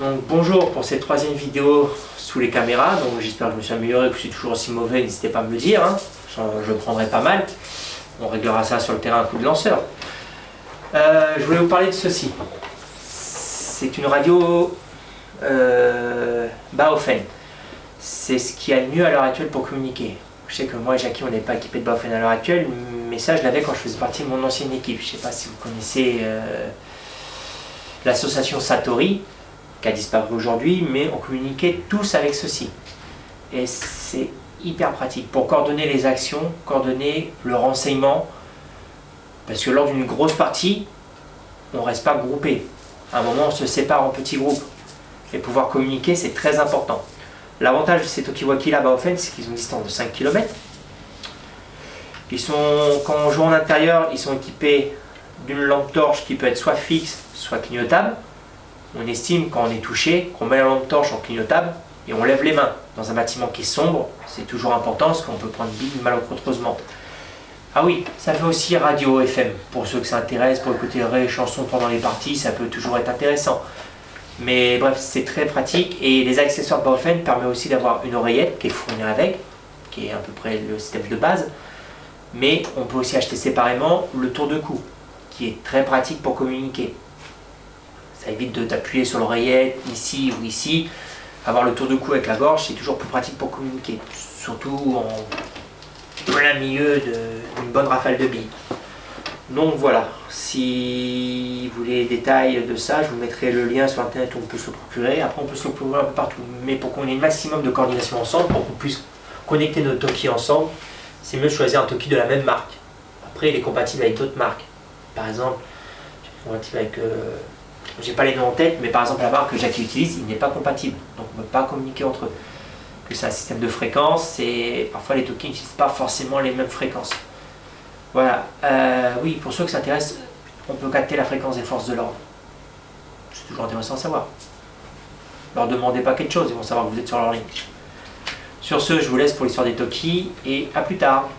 Donc bonjour pour cette troisième vidéo sous les caméras. Donc j'espère que je me suis amélioré, que je suis toujours aussi mauvais, n'hésitez pas à me le dire, hein. Je prendrai pas mal. On réglera ça sur le terrain à coup de lanceur. Je voulais vous parler de ceci. C'est une radio Baofeng. C'est ce qui a le mieux à l'heure actuelle pour communiquer. Je sais que moi et Jackie, on n'est pas équipé de Baofeng à l'heure actuelle, mais ça je l'avais quand je faisais partie de mon ancienne équipe. Je ne sais pas si vous connaissez l'association Satori, qui a disparu aujourd'hui, mais on communiquait tous avec ceci. Et c'est hyper pratique pour coordonner les actions, coordonner le renseignement, parce que lors d'une grosse partie, on ne reste pas groupé. À un moment, on se sépare en petits groupes. Et pouvoir communiquer, c'est très important. L'avantage de ces Talkie-Walkie là, Baofeng, c'est qu'ils ont une distance de 5 km. Quand on joue en intérieur, ils sont équipés d'une lampe torche qui peut être soit fixe, soit clignotable. On estime quand on est touché, qu'on met la lampe torche en clignotable et on lève les mains. Dans un bâtiment qui est sombre, c'est toujours important parce qu'on peut prendre bille malencontreusement. Ah oui, ça fait aussi radio FM. Pour ceux que ça intéresse, pour écouter les chansons pendant les parties, ça peut toujours être intéressant. Mais bref, c'est très pratique et les accessoires Baofeng permettent aussi d'avoir une oreillette qui est fournie avec, qui est à peu près le système de base. Mais on peut aussi acheter séparément le tour de cou, qui est très pratique pour communiquer. Ça évite d'appuyer sur l'oreillette, ici ou ici. Avoir le tour de cou avec la gorge, c'est toujours plus pratique pour communiquer. Surtout en plein milieu d'une bonne rafale de billes. Donc voilà, si vous voulez des détails de ça, je vous mettrai le lien sur internet où on peut se le procurer. Après on peut se le procurer un peu partout. Mais pour qu'on ait un maximum de coordination ensemble, pour qu'on puisse connecter nos Talkie ensemble, c'est mieux de choisir un Talkie de la même marque. Après il est compatible avec d'autres marques. Par exemple, compatible avec... j'ai pas les noms en tête, mais par exemple la marque que Jackie utilise, il n'est pas compatible. Donc on ne peut pas communiquer entre eux. Que c'est un système de fréquences et parfois les Talkie n'utilisent pas forcément les mêmes fréquences. Voilà. Oui, pour ceux que ça intéresse, on peut capter la fréquence des forces de l'ordre. C'est toujours intéressant à savoir. Leur demandez pas quelque chose, ils vont savoir que vous êtes sur leur ligne. Sur ce, je vous laisse pour l'histoire des Talkie et à plus tard.